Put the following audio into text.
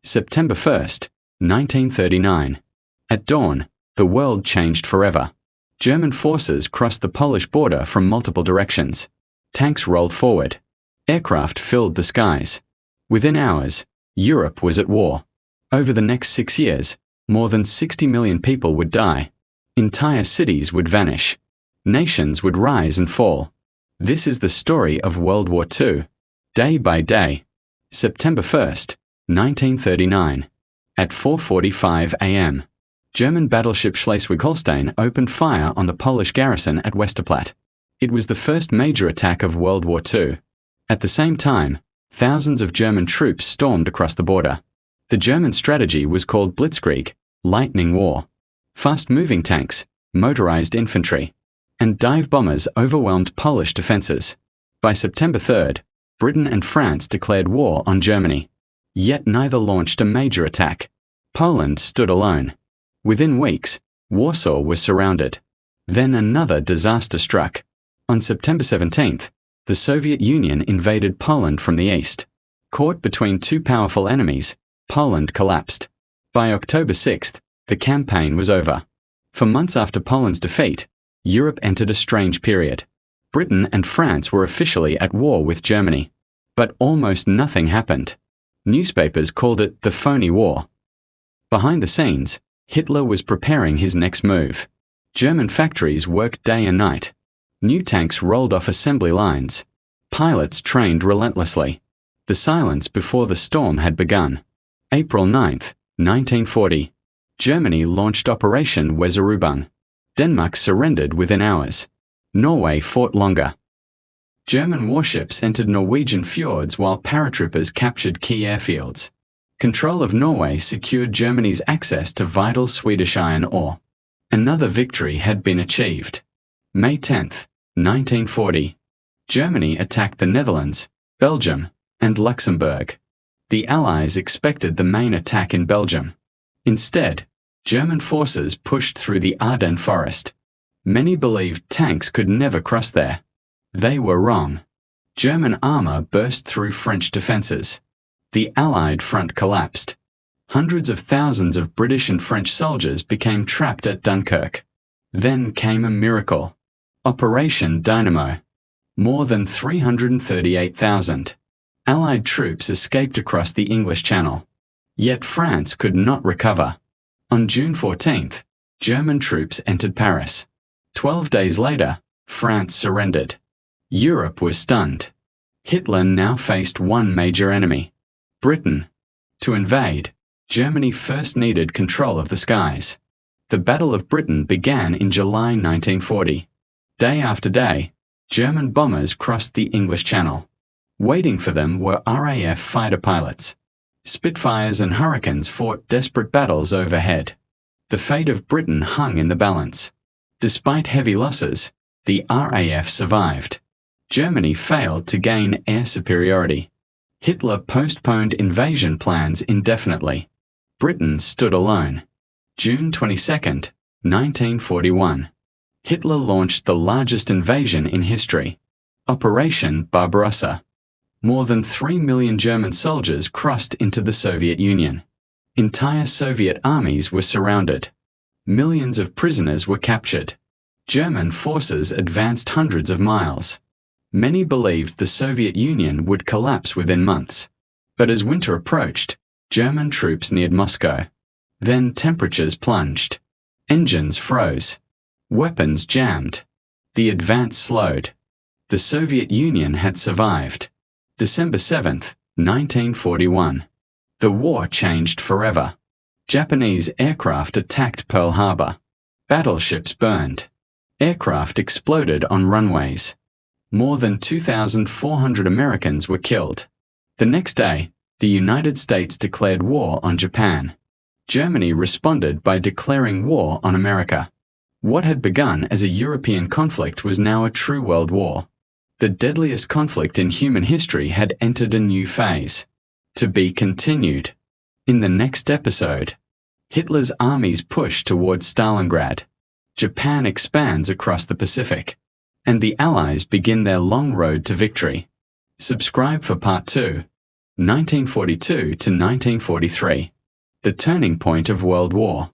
September 1st, 1939. At dawn, the world changed forever. German forces crossed the Polish border from multiple directions. Tanks rolled forward. Aircraft filled the skies. Within hours, Europe was at war. Over the next 6 years, more than 60 million people would die. Entire cities would vanish. Nations would rise and fall. This is the story of World War II. Day by day. September 1st, 1939. At 4:45 a.m., German battleship Schleswig-Holstein opened fire on the Polish garrison at Westerplatte. It was the first major attack of World War II. At the same time, thousands of German troops stormed across the border. The German strategy was called Blitzkrieg, lightning war. Fast-moving tanks, motorized infantry, and dive bombers overwhelmed Polish defenses. By September 3rd, Britain and France declared war on Germany. Yet neither launched a major attack. Poland stood alone. Within weeks, Warsaw was surrounded. Then another disaster struck. On September 17th, the Soviet Union invaded Poland from the east. Caught between two powerful enemies, Poland collapsed. By October 6th, the campaign was over. For months after Poland's defeat, Europe entered a strange period. Britain and France were officially at war with Germany. But almost nothing happened. Newspapers called it the phony war. Behind the scenes, Hitler was preparing his next move. German factories worked day and night. New tanks rolled off assembly lines. Pilots trained relentlessly. The silence before the storm had begun. April 9th, 1940. Germany launched Operation Weserübung. Denmark surrendered within hours. Norway fought longer. German warships entered Norwegian fjords while paratroopers captured key airfields. Control of Norway secured Germany's access to vital Swedish iron ore. Another victory had been achieved. May 10th, 1940. Germany attacked the Netherlands, Belgium, and Luxembourg. The Allies expected the main attack in Belgium. Instead, German forces pushed through the Ardennes forest. Many believed tanks could never cross there. They were wrong. German armor burst through French defenses. The Allied front collapsed. Hundreds of thousands of British and French soldiers became trapped at Dunkirk. Then came a miracle. Operation Dynamo. More than 338,000 Allied troops escaped across the English Channel. Yet France could not recover. On June 14th, German troops entered Paris. 12 days later, France surrendered. Europe was stunned. Hitler now faced one major enemy: Britain. To invade, Germany first needed control of the skies. The Battle of Britain began in July 1940. Day after day, German bombers crossed the English Channel. Waiting for them were RAF fighter pilots. Spitfires and Hurricanes fought desperate battles overhead. The fate of Britain hung in the balance. Despite heavy losses, the RAF survived. Germany failed to gain air superiority. Hitler postponed invasion plans indefinitely. Britain stood alone. June 22nd, 1941. Hitler launched the largest invasion in history. Operation Barbarossa. More than 3 million German soldiers crossed into the Soviet Union. Entire Soviet armies were surrounded. Millions of prisoners were captured. German forces advanced hundreds of miles. Many believed the Soviet Union would collapse within months. But as winter approached, German troops neared Moscow. Then temperatures plunged. Engines froze. Weapons jammed. The advance slowed. The Soviet Union had survived. December 7th, 1941. The war changed forever. Japanese aircraft attacked Pearl Harbor. Battleships burned. Aircraft exploded on runways. More than 2,400 Americans were killed. The next day, the United States declared war on Japan. Germany responded by declaring war on America. What had begun as a European conflict was now a true world war. The deadliest conflict in human history had entered a new phase. To be continued. In the next episode, Hitler's armies push towards Stalingrad. Japan expands across the Pacific. And the Allies begin their long road to victory. Subscribe for Part 2. 1942 to 1943. The turning point of World War.